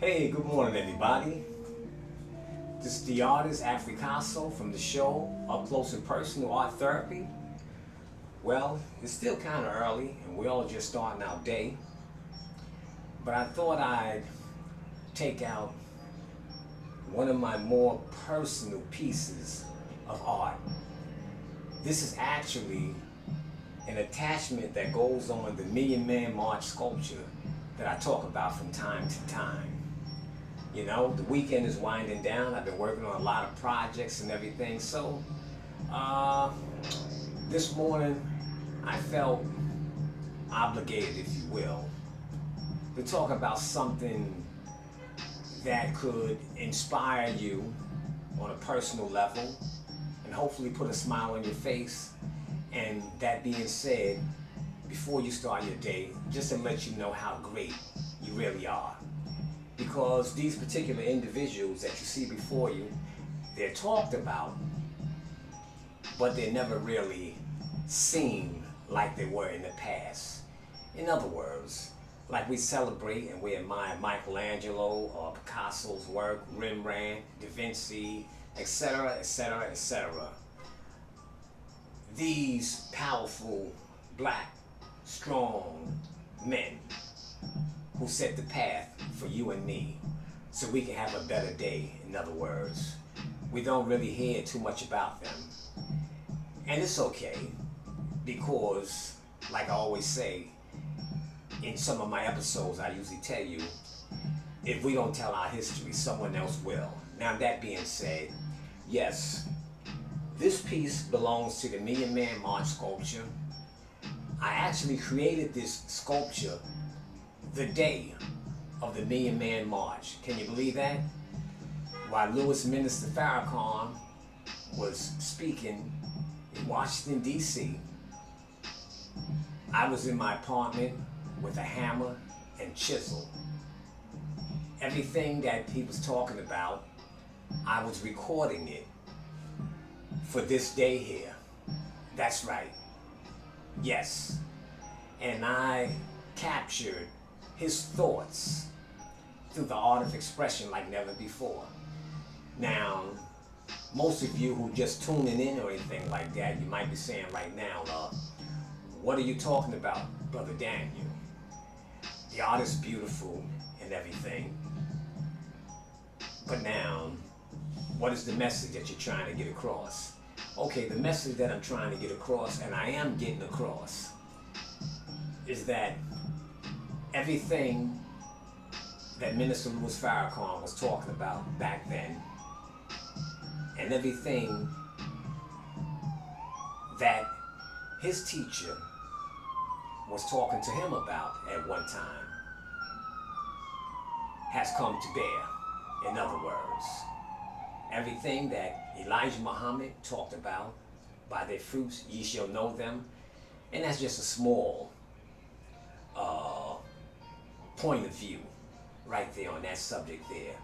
Hey, good morning, everybody. This is the artist Africasso from the show Up Close and Personal Art Therapy. Well, it's still kind of early, and we're all just starting our day. But I thought I'd take out one of my more personal pieces of art. This is actually an attachment that goes on the Million Man March sculpture that I talk about from time to time. You know, the weekend is winding down. I've been working on a lot of projects and everything. So, this morning I felt obligated, if you will, to talk about something that could inspire you on a personal level and hopefully put a smile on your face. And that being said, before you start your day, just to let you know how great you really are. Because these particular individuals that you see before you, they're talked about, but they're never really seen like they were in the past. In other words, like we celebrate and we admire Michelangelo or Picasso's work, Rembrandt, Da Vinci, etc., etc., etc. These powerful, black, strong men who set the path for you and me so we can have a better day. In other words, we don't really hear too much about them. And it's okay, because like I always say in some of my episodes, I usually tell you, if we don't tell our history, someone else will. Now that being said, yes, this piece belongs to the Million Man March sculpture. I actually created this sculpture the day of the Million Man March. Can you believe that? While Louis Minister Farrakhan was speaking in Washington, D.C., I was in my apartment with a hammer and chisel. Everything that he was talking about, I was recording it for this day here. That's right. Yes. And I captured his thoughts through the art of expression like never before. Now, most of you who just tuning in or anything like that, you might be saying right now, what are you talking about, Brother Daniel? The art is beautiful and everything, but now, what is the message that you're trying to get across? Okay, the message that I'm trying to get across, and I am getting across, is that everything that Minister Louis Farrakhan was talking about back then, and everything that his teacher was talking to him about at one time, has come to bear. In other words, everything that Elijah Muhammad talked about, by their fruits ye shall know them, and that's just a small point of view right there on that subject there.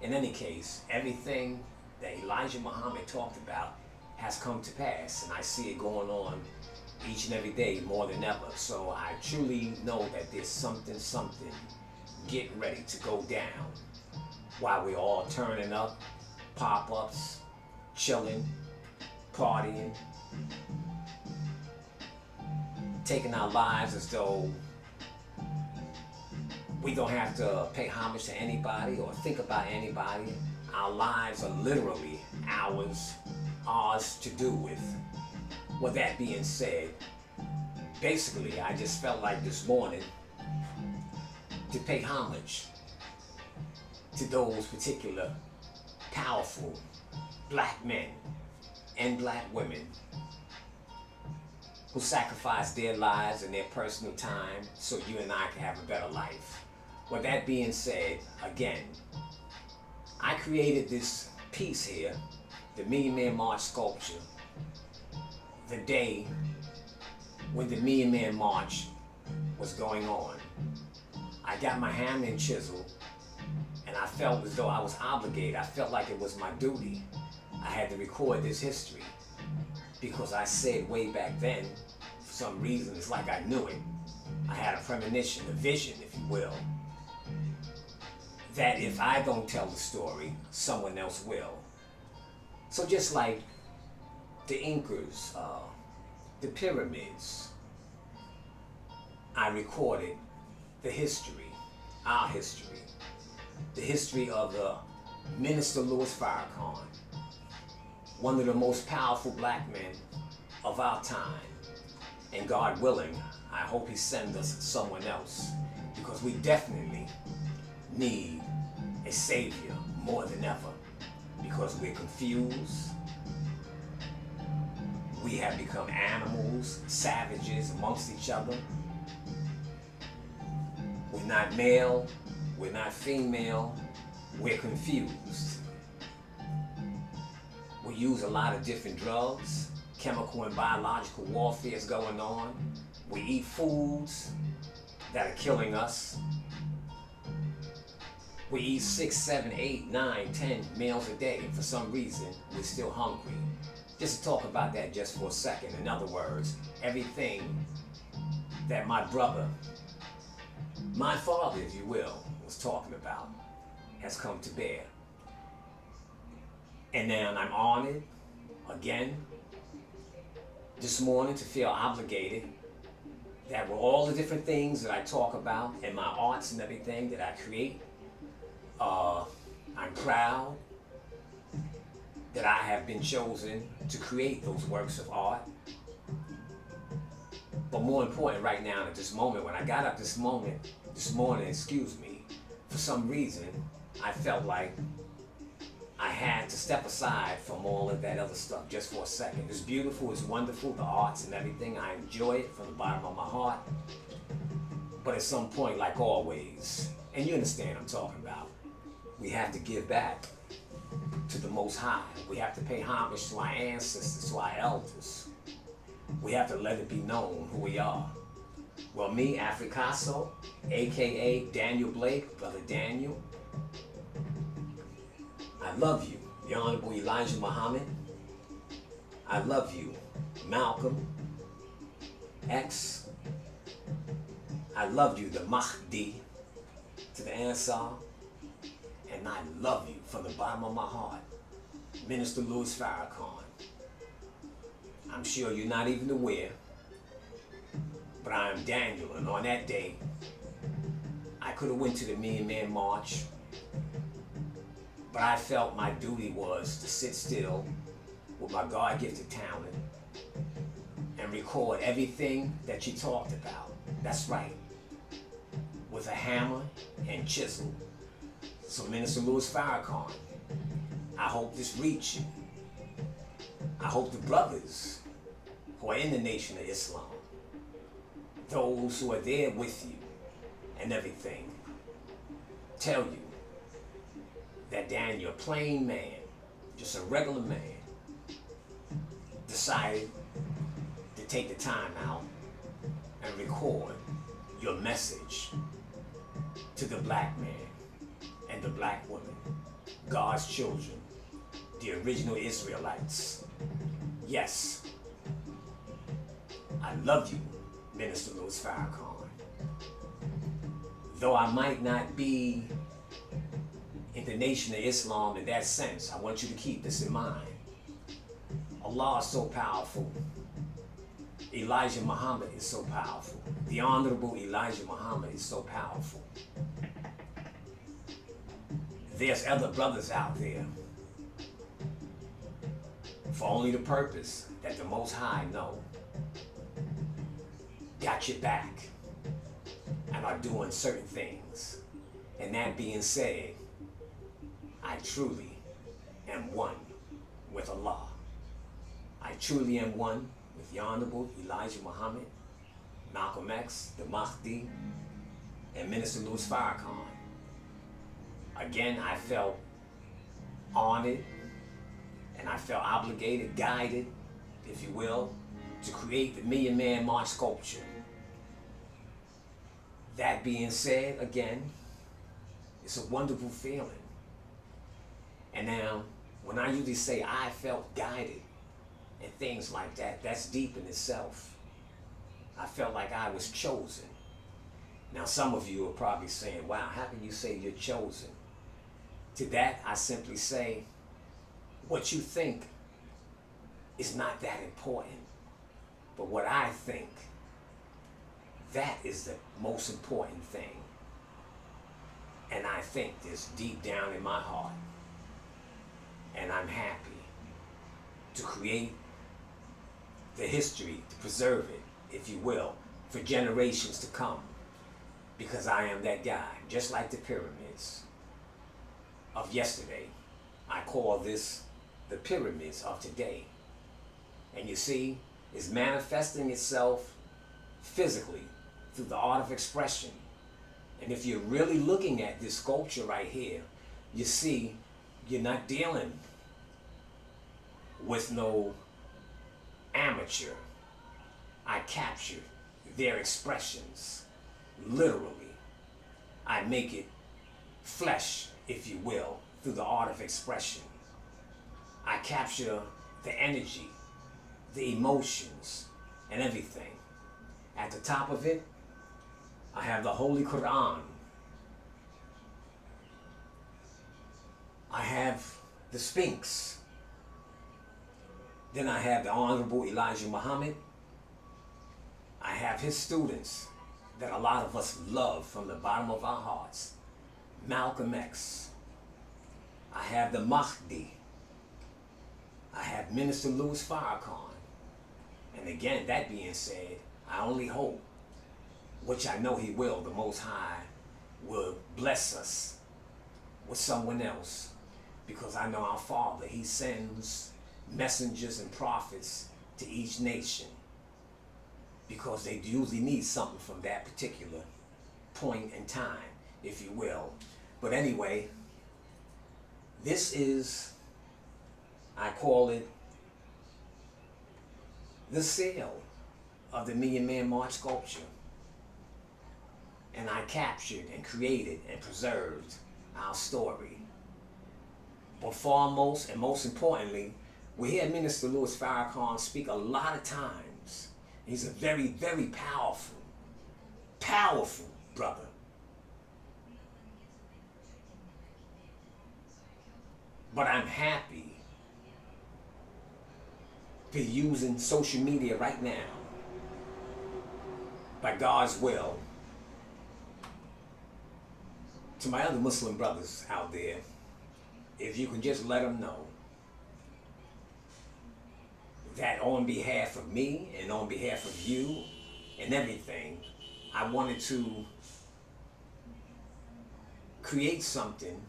In any case, everything that Elijah Muhammad talked about has come to pass, and I see it going on each and every day more than ever. So I truly know that there's something getting ready to go down while we're all turning up, pop-ups, chilling, partying, taking our lives as though we don't have to pay homage to anybody or think about anybody. Our lives are literally ours to do with. With that being said, basically I just felt like this morning to pay homage to those particular powerful black men and black women who sacrificed their lives and their personal time so you and I can have a better life. With that being said, again, I created this piece here, the Million Man March sculpture, the day when the Million Man March was going on. I got my hammer and chisel, and I felt as though I was obligated. I felt like it was my duty. I had to record this history because I said way back then, for some reason, it's like I knew it. I had a premonition, a vision, if you will, that if I don't tell the story, someone else will. So just like the Incas, the pyramids, I recorded the history, our history, the history of the Minister Louis Farrakhan, one of the most powerful black men of our time. And God willing, I hope he sends us someone else, because we definitely need a savior more than ever, because we're confused. We have become animals, savages amongst each other. We're not male, we're not female, we're confused. We use a lot of different drugs. Chemical and biological warfare is going on. We eat foods that are killing us. We eat 6, 7, 8, 9, 10 meals a day, and for some reason, we're still hungry. Just to talk about that just for a second. In other words, everything that my brother, my father, if you will, was talking about has come to bear. And now I'm honored again this morning to feel obligated that with all the different things that I talk about and my arts and everything that I create, I'm proud that I have been chosen to create those works of art. But more important right now at this moment, when I got up this morning, for some reason, I felt like I had to step aside from all of that other stuff just for a second. It's beautiful, it's wonderful, the arts and everything. I enjoy it from the bottom of my heart. But at some point, like always, and you understand what I'm talking about, we have to give back to the Most High. We have to pay homage to our ancestors, to our elders. We have to let it be known who we are. Well, me, Africasso, aka Daniel Blake, Brother Daniel, I love you, the Honorable Elijah Muhammad. I love you, Malcolm X. I love you, the Mahdi, to the Ansar. And I love you from the bottom of my heart, Minister Louis Farrakhan. I'm sure you're not even aware, but I am Daniel, and on that day, I could have went to the Million Man March, but I felt my duty was to sit still with my God-gifted talent and record everything that you talked about. That's right, with a hammer and chisel. So Minister Louis Farrakhan, I hope this reaches you. I hope the brothers who are in the Nation of Islam, those who are there with you and everything, tell you that Daniel, a plain man, just a regular man, decided to take the time out and record your message to the black man and the black woman, God's children, the original Israelites. Yes, I love you, Minister Louis Farrakhan. Though I might not be in the Nation of Islam in that sense, I want you to keep this in mind. Allah is so powerful. Elijah Muhammad is so powerful. The Honorable Elijah Muhammad is so powerful. There's other brothers out there for only the purpose that the Most High know got your back and are doing certain things. And that being said, I truly am one with Allah. I truly am one with the Honorable Elijah Muhammad, Malcolm X, the Mahdi, and Minister Louis Farrakhan. Again, I felt honored and I felt obligated, guided, if you will, to create the Million Man March sculpture. That being said, again, it's a wonderful feeling. And now, when I usually say I felt guided and things like that, that's deep in itself. I felt like I was chosen. Now, some of you are probably saying, wow, how can you say you're chosen? To that, I simply say, what you think is not that important. But what I think, that is the most important thing. And I think this deep down in my heart. And I'm happy to create the history, to preserve it, if you will, for generations to come. Because I am that guy, just like the pyramids of yesterday. I call this the pyramids of today. And you see, it's manifesting itself physically through the art of expression. And if you're really looking at this sculpture right here, you see you're not dealing with no amateur. I capture their expressions, literally. I make it flesh, if you will, through the art of expression. I capture the energy, the emotions, and everything. At the top of it, I have the Holy Quran. I have the Sphinx. Then I have the Honorable Elijah Muhammad. I have his students that a lot of us love from the bottom of our hearts. Malcolm X. I have the Mahdi. I have Minister Louis Farrakhan. And again, that being said, I only hope, which I know he will, the Most High will bless us with someone else. Because I know our Father, he sends messengers and prophets to each nation. Because they usually need something from that particular point in time, if you will. But anyway, this is, I call it, the seal of the Million Man March sculpture. And I captured and created and preserved our story. But foremost and most importantly, we hear Minister Louis Farrakhan speak a lot of times. He's a very, very powerful, powerful brother. But I'm happy for using social media right now, by God's will. To my other Muslim brothers out there, if you can just let them know that on behalf of me and on behalf of you and everything, I wanted to create something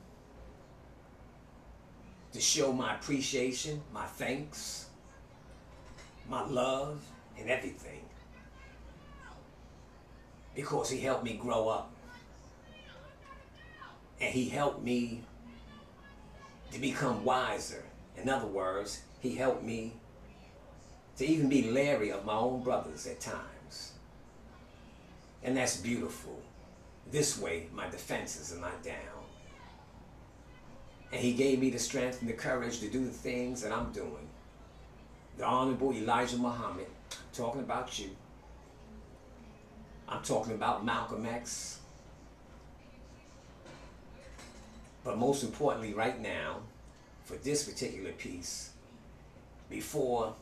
to show my appreciation, my thanks, my love, and everything. Because he helped me grow up. And he helped me to become wiser. In other words, he helped me to even be leery of my own brothers at times. And that's beautiful. This way, my defenses are not down. And he gave me the strength and the courage to do the things that I'm doing. The Honorable Elijah Muhammad, I'm talking about you. I'm talking about Malcolm X. But most importantly right now, for this particular piece, before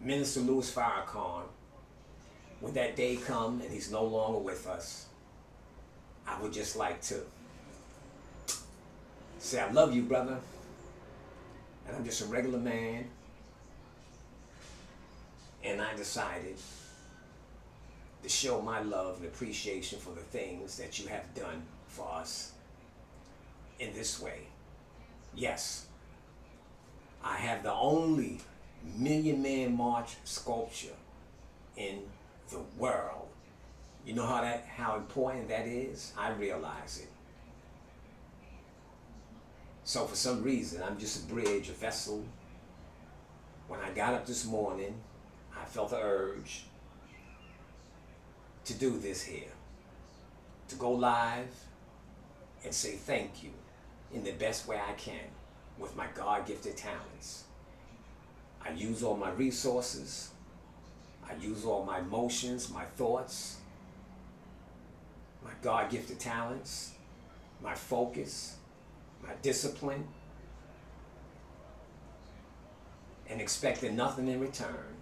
Minister Louis Farrakhan, when that day comes and he's no longer with us, I would just like to say, I love you, brother, and I'm just a regular man, and I decided to show my love and appreciation for the things that you have done for us in this way. Yes, I have the only Million Man March sculpture in the world. You know how important that is? I realize it. So for some reason, I'm just a bridge, a vessel. When I got up this morning, I felt the urge to do this here, to go live and say thank you in the best way I can with my God-gifted talents. I use all my resources. I use all my emotions, my thoughts, my God-gifted talents, my focus, my discipline, and expecting nothing in return,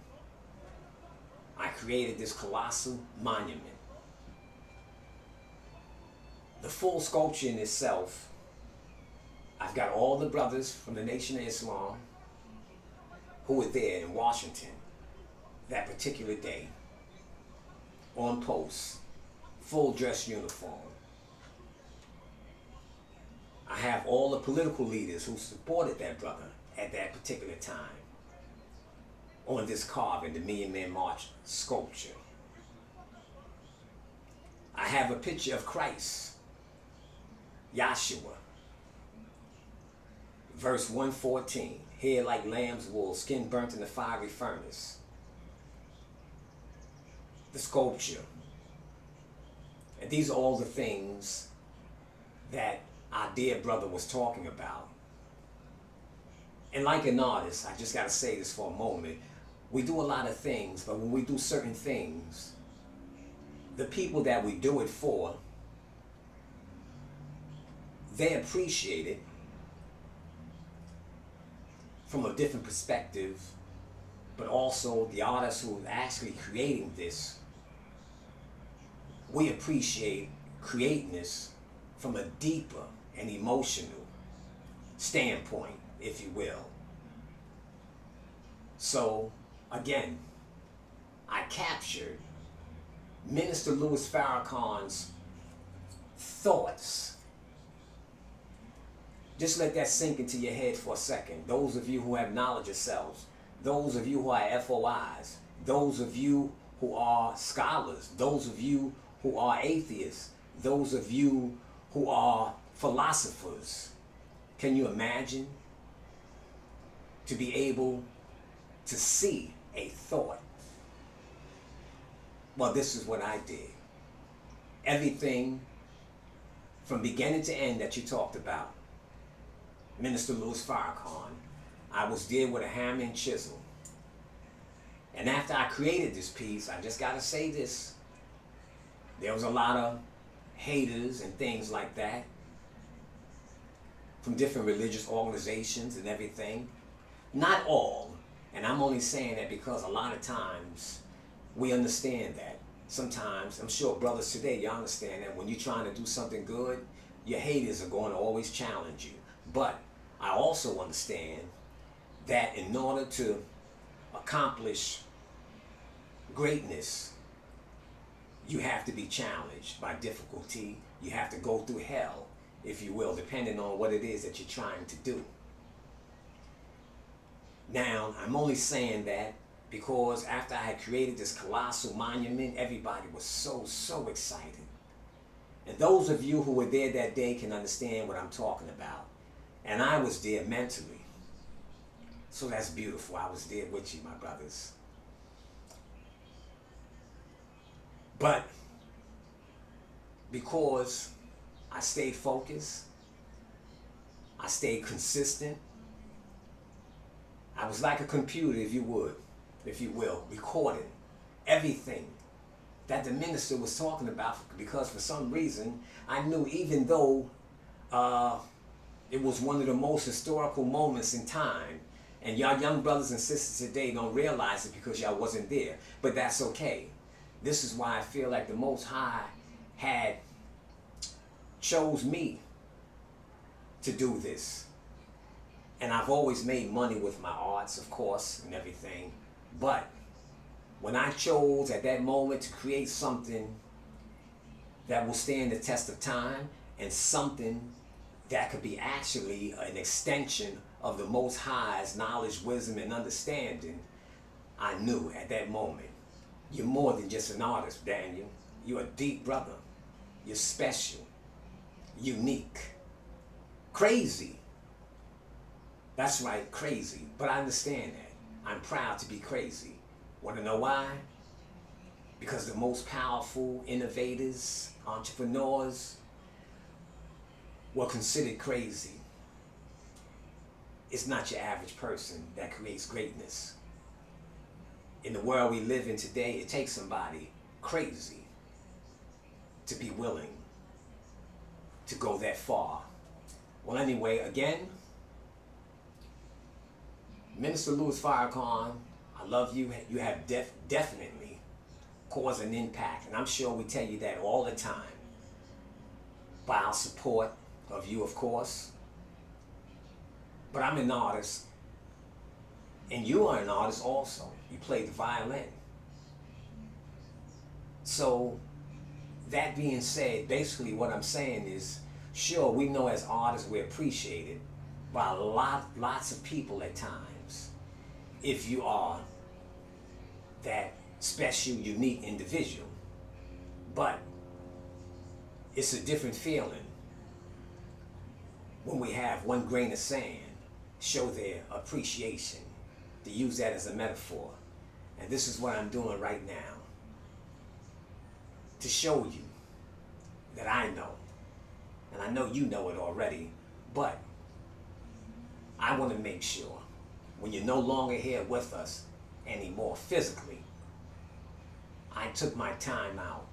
I created this colossal monument. The full sculpture in itself, I've got all the brothers from the Nation of Islam who were there in Washington that particular day, on post, full dress uniform. I have all the political leaders who supported that brother at that particular time on this carving, the Million Man March sculpture. I have a picture of Christ, Yahshua, verse 114, hair like lamb's wool, skin burnt in the fiery furnace. The sculpture. And these are all the things that our dear brother was talking about. And like an artist, I just got to say this for a moment. We do a lot of things, but when we do certain things, the people that we do it for, they appreciate it from a different perspective, but also the artist who is actually creating this, we appreciate creating this from a deeper and emotional standpoint, if you will. So, again, I captured Minister Louis Farrakhan's thoughts. Just let that sink into your head for a second. Those of you who have knowledge yourselves, those of you who are FOIs, those of you who are scholars, those of you who are atheists, those of you who are philosophers. Can you imagine to be able to see a thought? Well, this is what I did. Everything from beginning to end that you talked about, Minister Louis Farrakhan, I was there with a hammer and chisel. And after I created this piece, I just got to say this, there was a lot of haters and things like that from different religious organizations and everything. Not all, and I'm only saying that because a lot of times we understand that. Sometimes, I'm sure brothers today, you understand that when you're trying to do something good, your haters are going to always challenge you. But I also understand that in order to accomplish greatness, you have to be challenged by difficulty. You have to go through hell, if you will, depending on what it is that you're trying to do. Now, I'm only saying that because after I had created this colossal monument, everybody was so excited. And those of you who were there that day can understand what I'm talking about. And I was there mentally. So that's beautiful. I was there with you, my brothers. But because I stayed focused, I stayed consistent, I was like a computer, if you will, recording everything that the minister was talking about, because for some reason I knew, even though it was one of the most historical moments in time, and y'all young brothers and sisters today don't realize it because y'all wasn't there, but that's okay. This is why I feel like the Most High had chose me to do this. And I've always made money with my arts, of course, and everything. But when I chose at that moment to create something that will stand the test of time, and something that could be actually an extension of the Most High's knowledge, wisdom, and understanding, I knew at that moment, you're more than just an artist, Daniel. You're a deep brother. You're special, unique, crazy. That's right, crazy. But I understand that. I'm proud to be crazy. Want to know why? Because the most powerful innovators, entrepreneurs, were considered crazy. It's not your average person that creates greatness. In the world we live in today, it takes somebody crazy to be willing to go that far Well, anyway, again, Minister Louis Farrakhan, I love you. You have definitely caused an impact, and I'm sure we tell you that all the time. By our support of you, of course. But I'm an artist, and you are an artist also. You play the violin. So, that being said, basically what I'm saying is, sure, we know as artists we're appreciated by lots of people at times. If you are that special, unique individual. But it's a different feeling when we have one grain of sand show their appreciation, to use that as a metaphor. And this is what I'm doing right now, to show you that I know, and I know you know it already, but I want to make sure when you're no longer here with us anymore physically, I took my time out.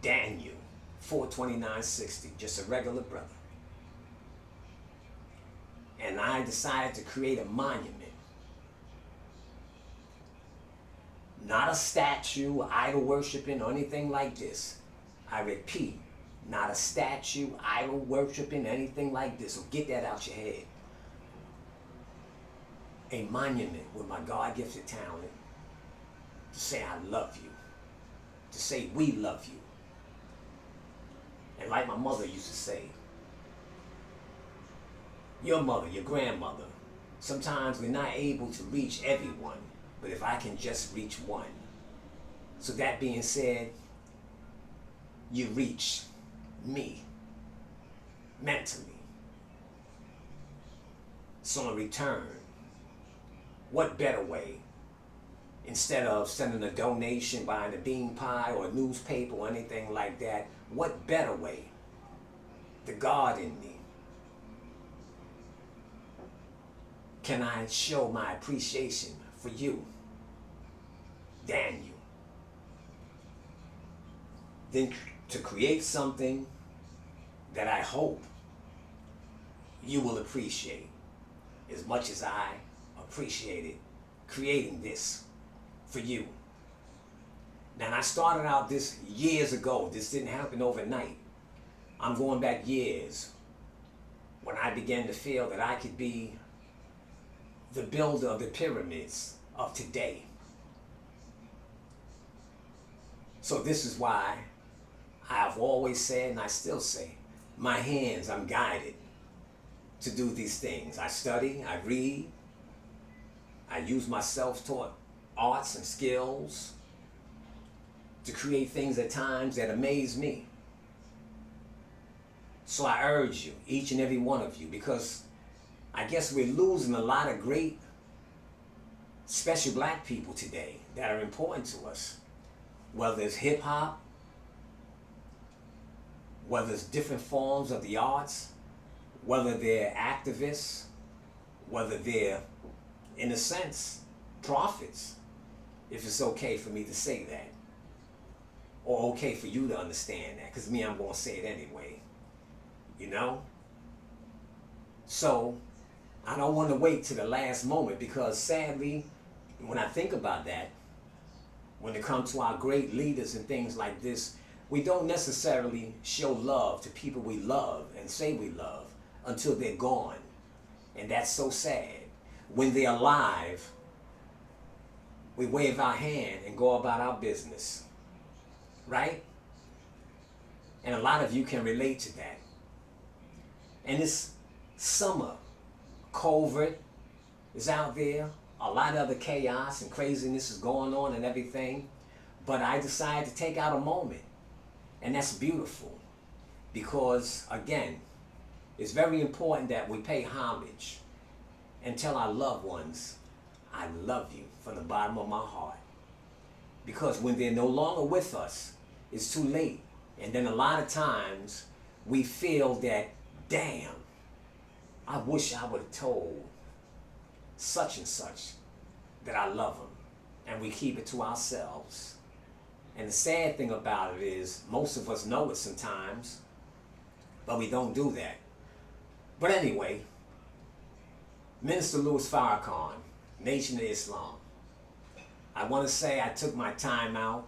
Daniel 42960, just a regular brother. And I decided to create a monument. Not a statue, idol worshiping, or anything like this. I repeat, not a statue, idol worshiping, anything like this. So get that out your head. A monument with my God-gifted talent to say I love you, to say we love you. And like my mother used to say, your mother, your grandmother, sometimes we're not able to reach everyone, but if I can just reach one. So that being said, you reach me mentally. So in return, what better way, instead of sending a donation, buying a bean pie or a newspaper or anything like that, what better way, the God in me, can I show my appreciation for you, Daniel? Then to create something that I hope you will appreciate as much as I appreciated creating this for you. Now, I started out this years ago. This didn't happen overnight. I'm going back years when I began to feel that I could be the builder of the pyramids of today. So this is why I've always said, and I still say, my hands, I'm guided to do these things. I study, I read, I use my self-taught arts and skills to create things at times that amaze me. So I urge you, each and every one of you, because I guess we're losing a lot of great, special black people today that are important to us. Whether it's hip hop, whether it's different forms of the arts, whether they're activists, whether they're, in a sense, prophets, if it's okay for me to say that, or okay for you to understand that, because me, I'm going to say it anyway, you know? So, I don't want to wait to the last moment, because sadly, when I think about that, when it comes to our great leaders and things like this, we don't necessarily show love to people we love and say we love until they're gone. And that's so sad. When they're alive, we wave our hand and go about our business. Right? And a lot of you can relate to that. And this summer, COVID is out there. A lot of other chaos and craziness is going on and everything. But I decided to take out a moment. And that's beautiful. Because, again, it's very important that we pay homage and tell our loved ones, I love you from the bottom of my heart. Because when they're no longer with us, it's too late. And then a lot of times we feel that, damn, I wish I would have told such and such that I love them. And we keep it to ourselves. And the sad thing about it is most of us know it sometimes, but we don't do that. But anyway, Minister Louis Farrakhan, Nation of Islam. I want to say I took my time out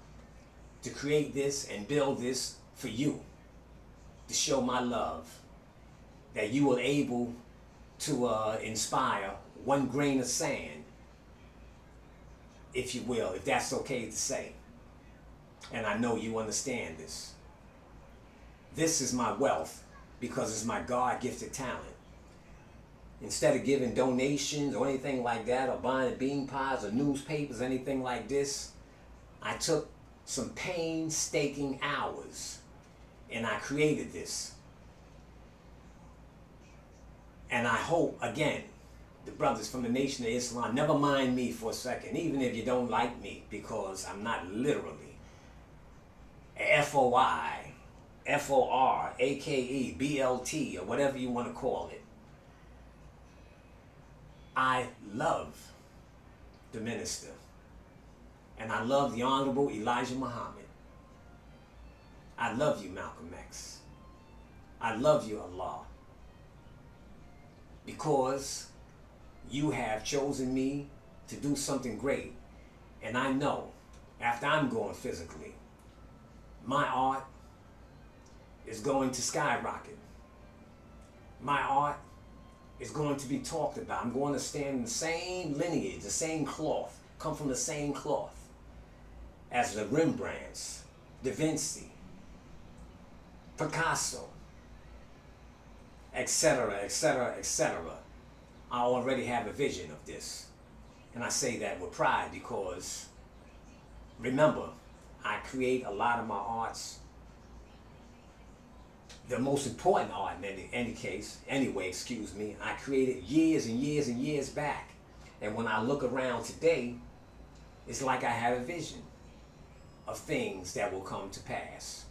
to create this and build this for you, to show my love, that you were able to inspire one grain of sand, if you will, if that's okay to say. And I know you understand this. This is my wealth because it's my God-gifted talent. Instead of giving donations or anything like that, or buying bean pies or newspapers, anything like this, I took some painstaking hours and I created this. And I hope, again, the brothers from the Nation of Islam, never mind me for a second, even if you don't like me, because I'm not literally a FOI, FOR, AKE, BLT, or whatever you want to call it. I love the minister, and I love the Honorable Elijah Muhammad. I love you, Malcolm X. I love you, Allah, because you have chosen me to do something great. And I know, after I'm going physically, my art is going to skyrocket. My art is going to be talked about. I'm going to stand in the same lineage, the same cloth, come from the same cloth as the Rembrandts, Da Vinci, Picasso, etc., etc., etc. I already have a vision of this. And I say that with pride because, remember, I create a lot of my arts. The most important art in any case, anyway, excuse me, I created years and years and years back. And when I look around today, it's like I have a vision of things that will come to pass.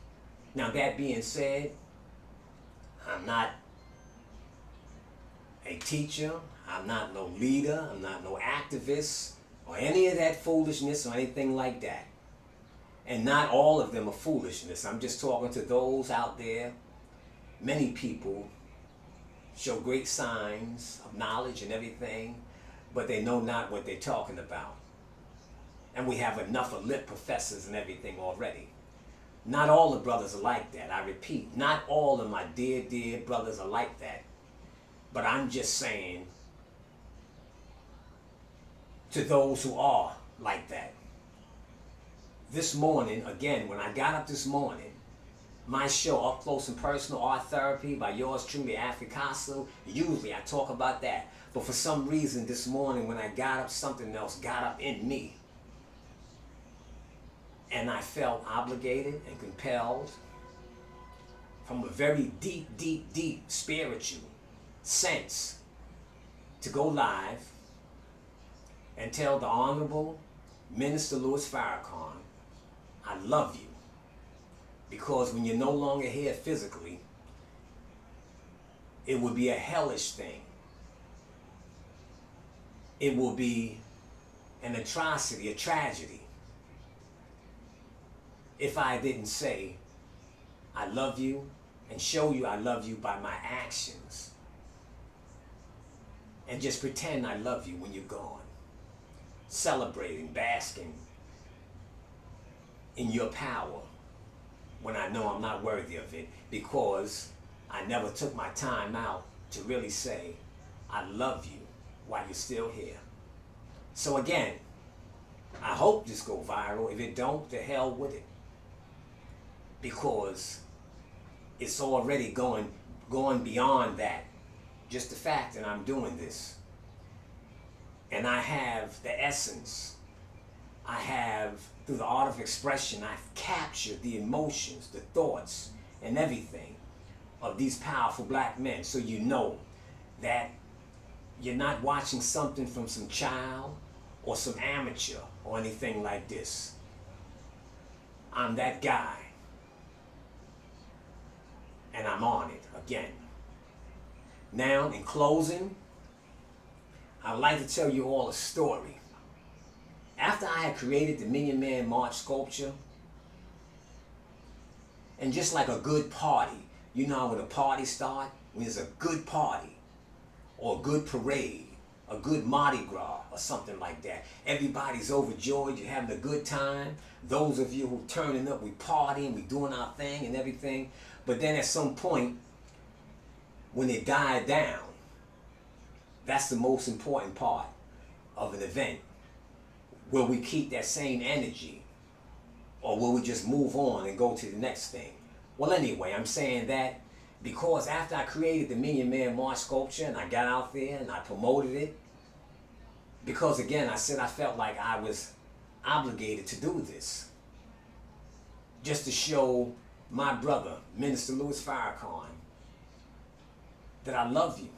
Now, that being said, I'm not a teacher, I'm not no leader, I'm not no activist, or any of that foolishness or anything like that. And not all of them are foolishness. I'm just talking to those out there. Many people show great signs of knowledge and everything, but they know not what they're talking about. And we have enough of lit professors and everything already. Not all the brothers are like that. I repeat, not all of my dear, dear brothers are like that. But I'm just saying to those who are like that. This morning, again, when I got up this morning, my show, Up Close and Personal Art Therapy by yours truly, Africa Castle, usually I talk about that. But for some reason this morning when I got up, something else got up in me. And I felt obligated and compelled from a very deep, deep, deep spiritual sense to go live and tell the Honorable Minister Louis Farrakhan, I love you. Because when you're no longer here physically, it would be a hellish thing. It will be an atrocity, a tragedy, if I didn't say, I love you, and show you I love you by my actions. And just pretend I love you when you're gone. Celebrating, basking in your power when I know I'm not worthy of it, because I never took my time out to really say, I love you while you're still here. So again, I hope this go viral. If it don't, the hell with it. Because it's already going beyond that. Just the fact that I'm doing this. And I have the essence. I have, through the art of expression, I've captured the emotions, the thoughts, and everything of these powerful black men. So you know that you're not watching something from some child or some amateur or anything like this. I'm that guy. And I'm on it again. Now, in closing, I'd like to tell you all a story. After I had created the Million Man March sculpture, and just like a good party, you know how when a party starts, when there's a good party or a good parade, a good Mardi Gras or something like that. Everybody's overjoyed, you're having a good time. Those of you who turning up, we partying, we doing our thing and everything. But then at some point, when it died down, that's the most important part of an event. Will we keep that same energy, or will we just move on and go to the next thing? Well, anyway, I'm saying that because after I created the Million Man March sculpture and I got out there and I promoted it, because again, I said I felt like I was obligated to do this, just to show my brother, Minister Louis Farrakhan, that I love you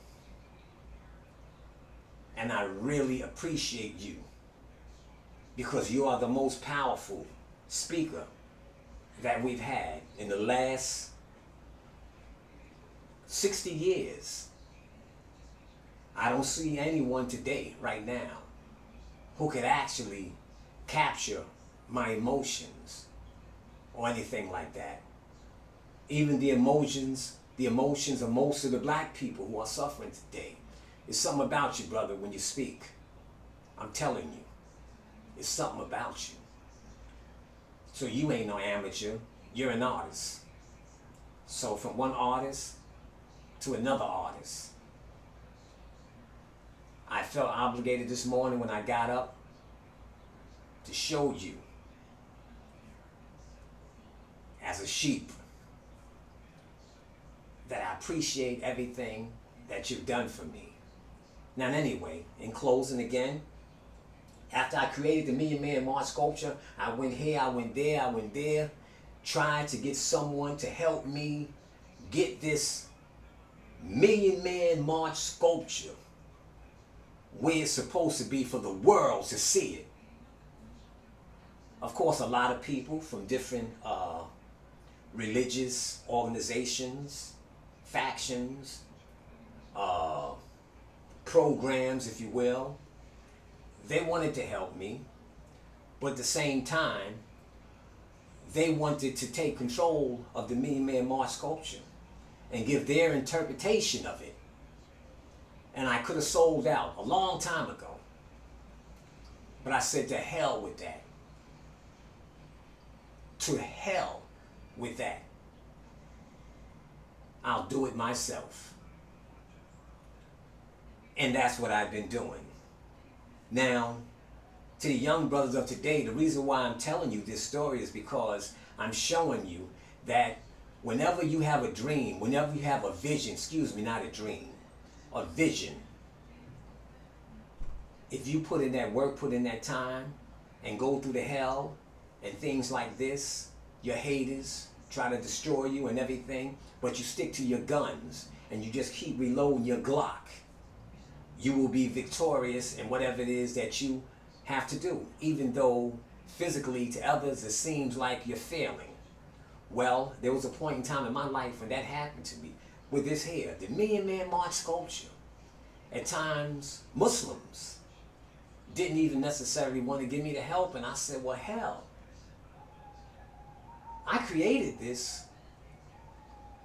and I really appreciate you, because you are the most powerful speaker that we've had in the last 60 years. I don't see anyone today, right now, who could actually capture my emotions or anything like that. Even the emotions of most of the black people who are suffering today. There's something about you, brother, when you speak. I'm telling you, it's something about you. So you ain't no amateur, you're an artist. So from one artist to another artist, I felt obligated this morning when I got up to show you, as a sheep, that I appreciate everything that you've done for me. Now anyway, in closing again, after I created the Million Man March sculpture, I went here, I went there, tried to get someone to help me get this Million Man March sculpture where it's supposed to be for the world to see it. Of course, a lot of people from different religious organizations, factions, programs, if you will, they wanted to help me, but at the same time, they wanted to take control of the Million Man March sculpture and give their interpretation of it. And I could have sold out a long time ago. But I said, to hell with that. To hell with that. I'll do it myself. And that's what I've been doing. Now, to the young brothers of today, the reason why I'm telling you this story is because I'm showing you that whenever you have a dream, whenever you have a vision, not a dream, a vision, if you put in that work, put in that time, and go through the hell and things like this, your haters try to destroy you and everything, but you stick to your guns and you just keep reloading your Glock, you will be victorious in whatever it is that you have to do, even though physically to others it seems like you're failing. Well, there was a point in time in my life when that happened to me with this here, the Million Man March sculpture. At times, Muslims didn't even necessarily want to give me the help, and I said, well, hell, I created this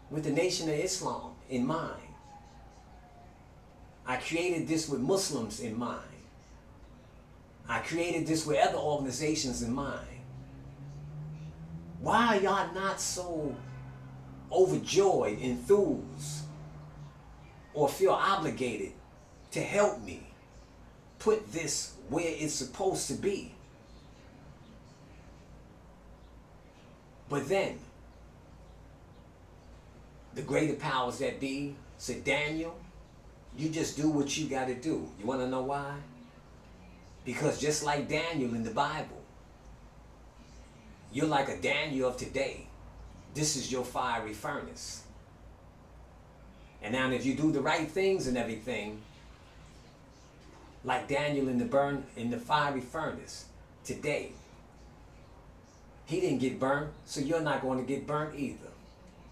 with the Nation of Islam in mind. I created this with Muslims in mind. I created this with other organizations in mind. Why are y'all not so overjoyed, enthused, or feel obligated to help me put this where it's supposed to be? But then, the greater powers that be said, Daniel, you just do what you got to do. You want to know why? Because just like Daniel in the Bible, you're like a Daniel of today. This is your fiery furnace. And now if you do the right things and everything, like Daniel in the fiery furnace today, he didn't get burnt, so you're not going to get burnt either.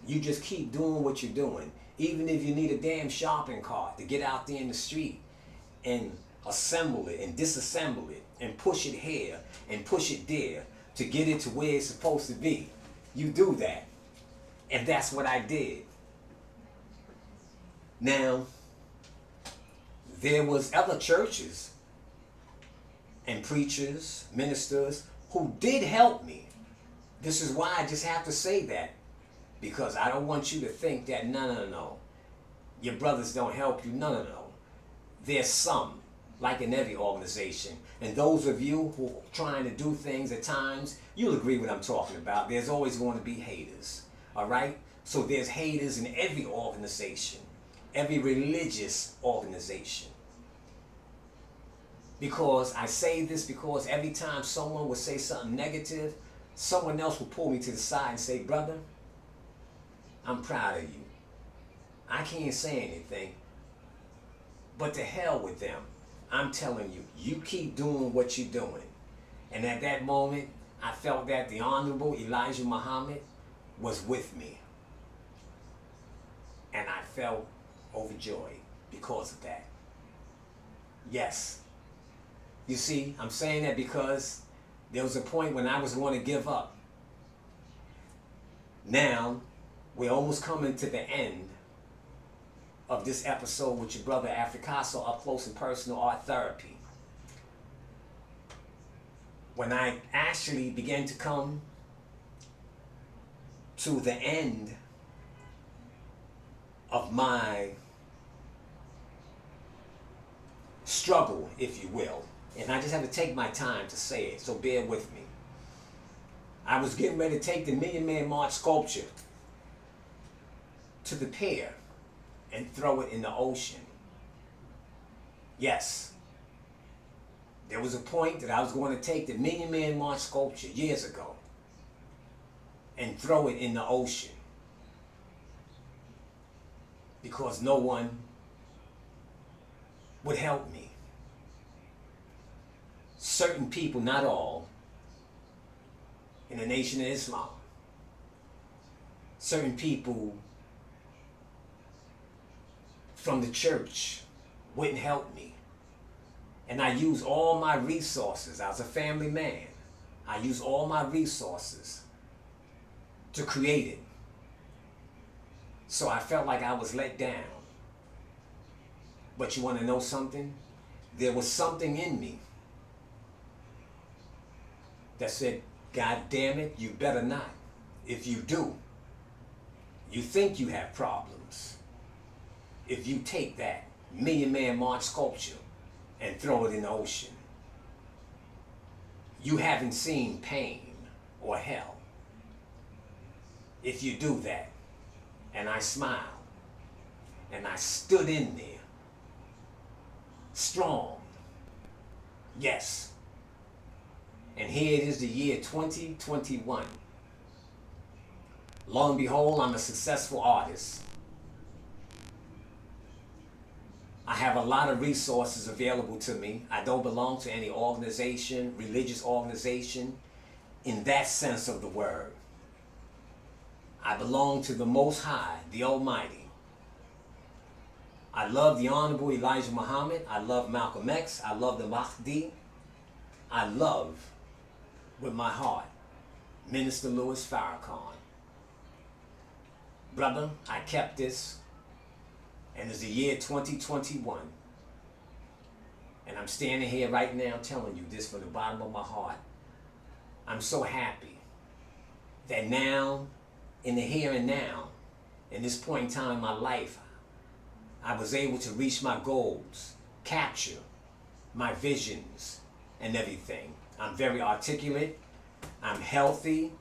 You just keep doing what you're doing. Even if you need a damn shopping cart to get out there in the street and assemble it and disassemble it and push it here and push it there to get it to where it's supposed to be, you do that. And that's what I did. Now, there was other churches and preachers, ministers who did help me. This is why I just have to say that, because I don't want you to think that no, your brothers don't help you. No. There's some, like in every organization. And those of you who are trying to do things at times, you'll agree what I'm talking about. There's always going to be haters, all right? So there's haters in every organization, every religious organization. Because I say this because every time someone would say something negative, someone else would pull me to the side and say, brother, I'm proud of you. I can't say anything, but to hell with them. I'm telling you, you keep doing what you're doing. And at that moment, I felt that the Honorable Elijah Muhammad was with me. And I felt overjoyed because of that. Yes. You see, I'm saying that because there was a point when I was going to give up. Now, we're almost coming to the end of this episode with your brother Africaso, Up Close and Personal Art Therapy. When I actually began to come to the end of my struggle, if you will, and I just have to take my time to say it, so bear with me. I was getting ready to take the Million Man March sculpture to the pier and throw it in the ocean. Yes. There was a point that I was going to take the Million Man March sculpture years ago and throw it in the ocean because no one would help me. Certain people, not all, in the Nation of Islam, certain people from the church wouldn't help me. And I used all my resources. I was a family man. I used all my resources to create it. So I felt like I was let down. But you want to know something? There was something in me that said, God damn it, you better not. If you do, you think you have problems. If you take that Million Man March sculpture and throw it in the ocean, you haven't seen pain or hell. If you do that, and I smiled, and I stood in there, strong, yes. And here it is, the year 2021. Lo and behold, I'm a successful artist. I have a lot of resources available to me. I don't belong to any organization, religious organization, in that sense of the word. I belong to the Most High, the Almighty. I love the Honorable Elijah Muhammad. I love Malcolm X. I love the Mahdi. I love, with my heart, Minister Louis Farrakhan. Brother, I kept this, and it's the year 2021. And I'm standing here right now telling you this from the bottom of my heart. I'm so happy that now, in the here and now, in this point in time in my life, I was able to reach my goals, capture my visions and everything. I'm very articulate. I'm healthy.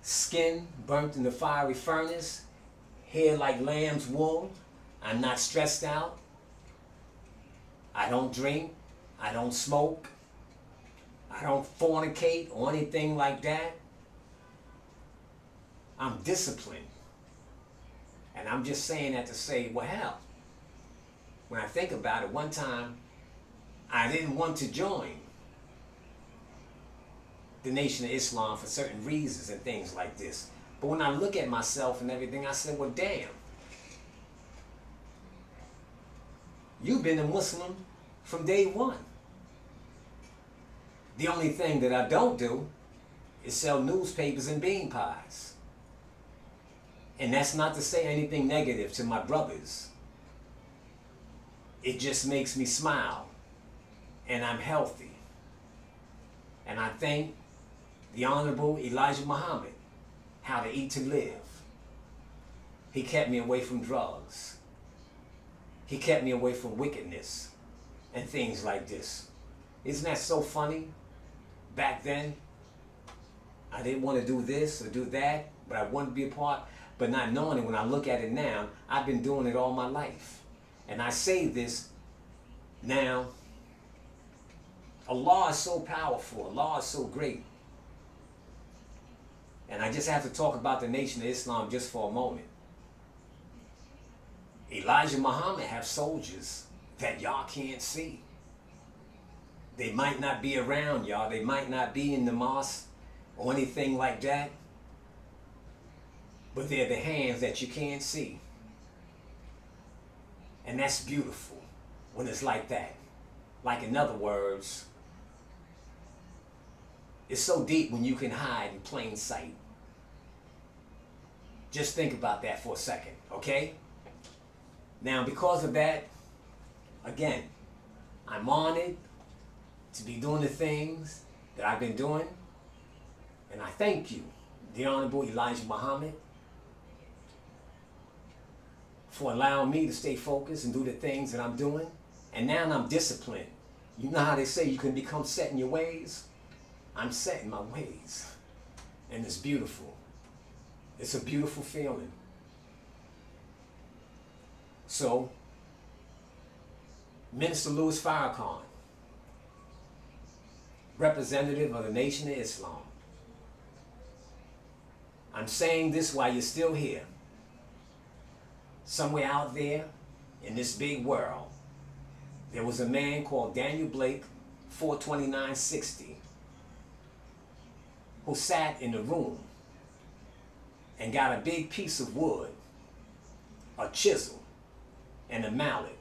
Skin burnt in the fiery furnace. Hair like lamb's wool. I'm not stressed out. I don't drink. I don't smoke. I don't fornicate or anything like that. I'm disciplined. And I'm just saying that to say, well, hell, when I think about it, one time I didn't want to join the Nation of Islam for certain reasons and things like this. But when I look at myself and everything, I said, well, damn. You've been a Muslim from day one. The only thing that I don't do is sell newspapers and bean pies. And that's not to say anything negative to my brothers it just makes me smile, and I'm healthy. And I thank the Honorable Elijah Muhammad, How to Eat to Live. He kept me away from drugs. He kept me away from wickedness and things like this. Isn't that so funny? Back then, I didn't want to do this or do that, but I wanted to be a part. But not knowing it, when I look at it now, I've been doing it all my life. And I say this now, Allah is so powerful, Allah is so great. And I just have to talk about the Nation of Islam just for a moment. Elijah Muhammad have soldiers that y'all can't see. They might not be around y'all, they might not be in the mosque or anything like that, but they're the hands that you can't see. And that's beautiful when it's like that. Like, in other words, it's so deep when you can hide in plain sight. Just think about that for a second, okay? Now, because of that, again, I'm honored to be doing the things that I've been doing. And I thank you, the Honorable Elijah Muhammad, for allowing me to stay focused and do the things that I'm doing. And now I'm disciplined. You know how they say you can become set in your ways? I'm set in my ways. And it's beautiful. It's a beautiful feeling. So, Minister Louis Farrakhan, representative of the Nation of Islam, I'm saying this while you're still here. Somewhere out there in this big world, there was a man called Daniel Blake, 42960, who sat in the room and got a big piece of wood, a chisel, and a mallet.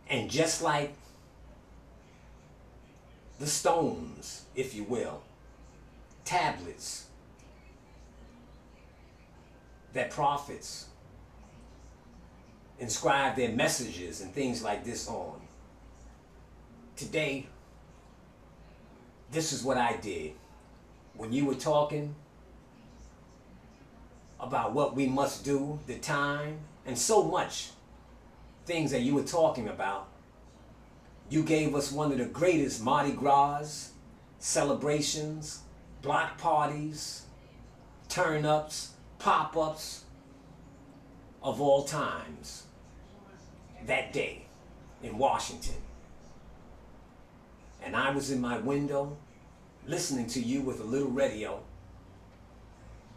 And just like the stones, if you will, tablets that prophets inscribe their messages and things like this on. Today, this is what I did. When you were talking about what we must do, the time, and so much things that you were talking about, you gave us one of the greatest Mardi Gras celebrations, block parties, turn-ups, pop-ups of all times that day in Washington. And I was in my window listening to you with a little radio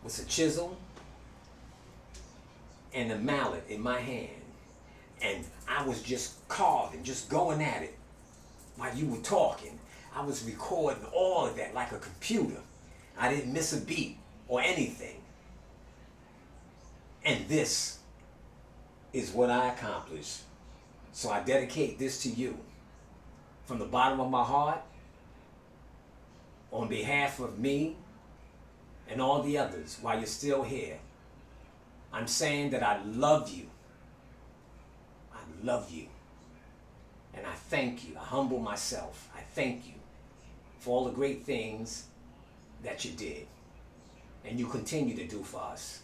with a chisel and a mallet in my hand. And I was just carving, just going at it while you were talking. I was recording all of that like a computer. I didn't miss a beat or anything. And this is what I accomplished. So I dedicate this to you from the bottom of my heart, on behalf of me and all the others while you're still here. I'm saying that I love you. I love you. And I thank you. I humble myself. I thank you for all the great things that you did and you continue to do for us.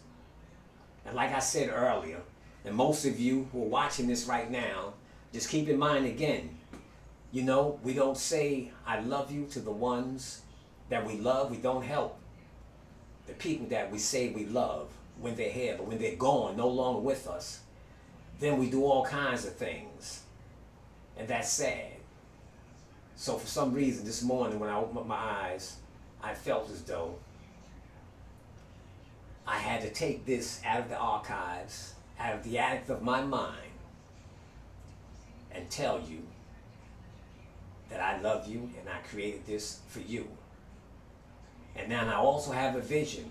And like I said earlier, and most of you who are watching this right now, just keep in mind again, you know, we don't say I love you to the ones that we love. We don't help the people that we say we love when they're here, but when they're gone, no longer with us, then we do all kinds of things. And that's sad. So for some reason this morning when I opened up my eyes, I felt as though I had to take this out of the archives, out of the attic of my mind, and tell you that I love you and I created this for you. And now I also have a vision.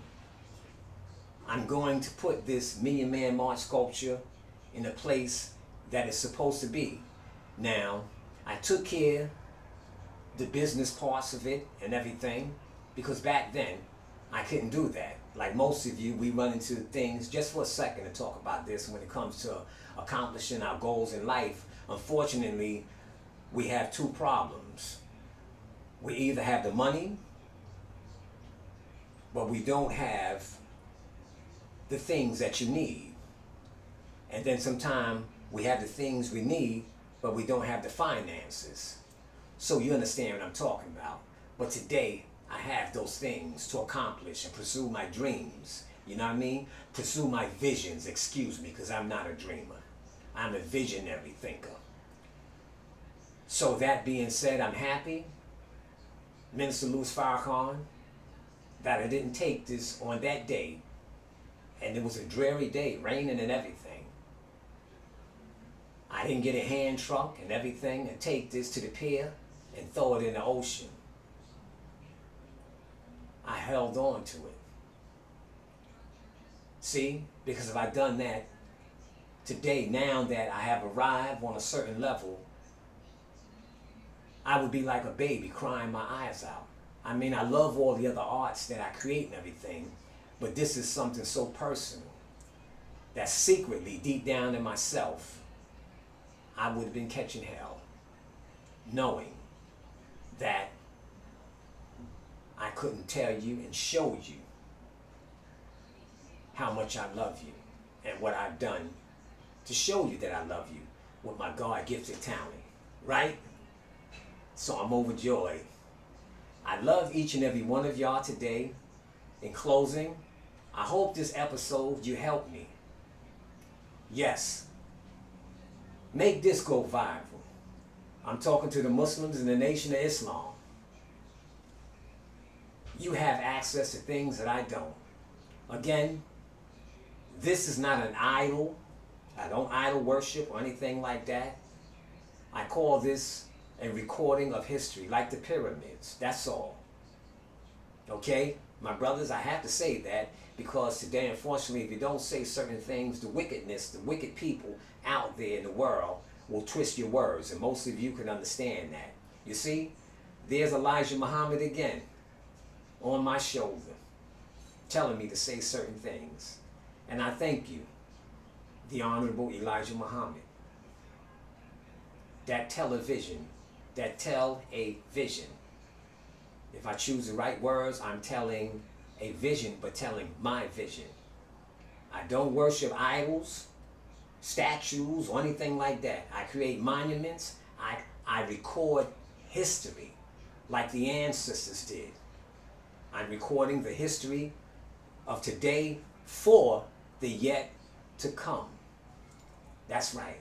I'm going to put this Million Man March sculpture in a place that it's supposed to be. Now, I took care the business parts of it and everything, because back then I couldn't do that. like most of you, we run into things just for a second to talk about this when it comes to accomplishing our goals in life. Unfortunately, we have two problems. We either have the money, but we don't have the things that you need. And then sometimes we have the things we need, but we don't have the finances. So you understand what I'm talking about. But today, I have those things to accomplish and pursue my dreams. You know what I mean? Pursue my visions, excuse me, because I'm not a dreamer. I'm a visionary thinker. So that being said, I'm happy, Minister Louis Farrakhan, that I didn't take this on that day. And it was a dreary day, raining and everything. I didn't get a hand truck and everything and take this to the pier and throw it in the ocean. I held on to it. See, because if I'd done that today, now that I have arrived on a certain level, I would be like a baby crying my eyes out. I mean, I love all the other arts that I create and everything, but this is something so personal that secretly, deep down in myself, I would have been catching hell, knowing that I couldn't tell you and show you how much I love you and what I've done to show you that I love you with my God-gifted talent, right? So I'm overjoyed. I love each and every one of y'all today. In closing, I hope this episode you helped me. Yes, make this go viral. I'm talking to the Muslims in the Nation of Islam. You have access to things that I don't. Again, this is not an idol. I don't idol worship or anything like that. I call this a recording of history, like the pyramids. That's all. Okay? My brothers, I have to say that because today, unfortunately, if you don't say certain things, the wickedness, the wicked people out there in the world will twist your words, and most of you can understand that. You see, there's Elijah Muhammad again on my shoulder, telling me to say certain things. And I thank you, the Honorable Elijah Muhammad. That television, that tell a vision. If I choose the right words, I'm telling a vision, but telling my vision. I don't worship idols, statues, or anything like that. I create monuments. I record history like the ancestors did. I'm recording the history of today for the yet to come. That's right.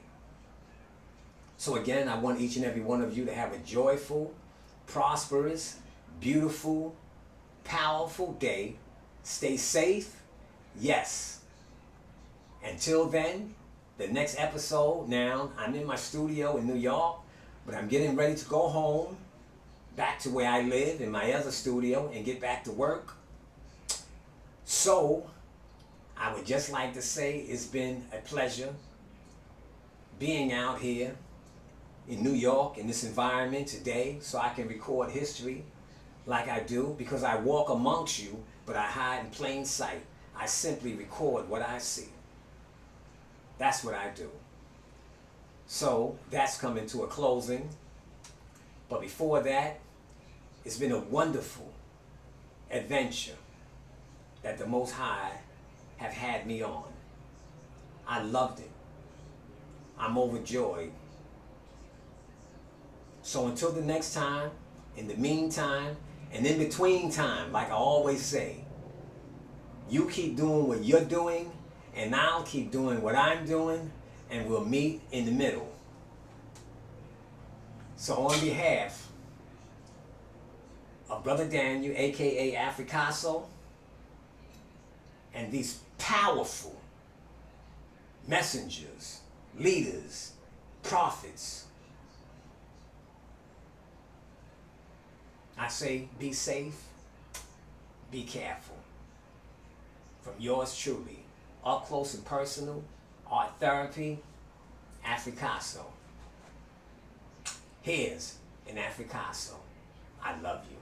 So again, I want each and every one of you to have a joyful, prosperous, beautiful, powerful day. Stay safe. Yes. Until then, the next episode, now I'm in my studio in New York, but I'm getting ready to go home, back to where I live in my other studio and get back to work. So, I would just like to say it's been a pleasure being out here in New York in this environment today so I can record history like I do, because I walk amongst you, but I hide in plain sight. I simply record what I see. That's what I do. So that's coming to a closing. But before that, it's been a wonderful adventure that the Most High have had me on. I loved it. I'm overjoyed. So until the next time, in the meantime, and in between time, like I always say, you keep doing what you're doing, and I'll keep doing what I'm doing, and we'll meet in the middle. So on behalf of Brother Daniel, aka Africaso, and these powerful messengers, leaders, prophets, I say be safe, be careful. From yours truly, up close and personal, art therapy, Africaso. Here's an Africaso. I love you.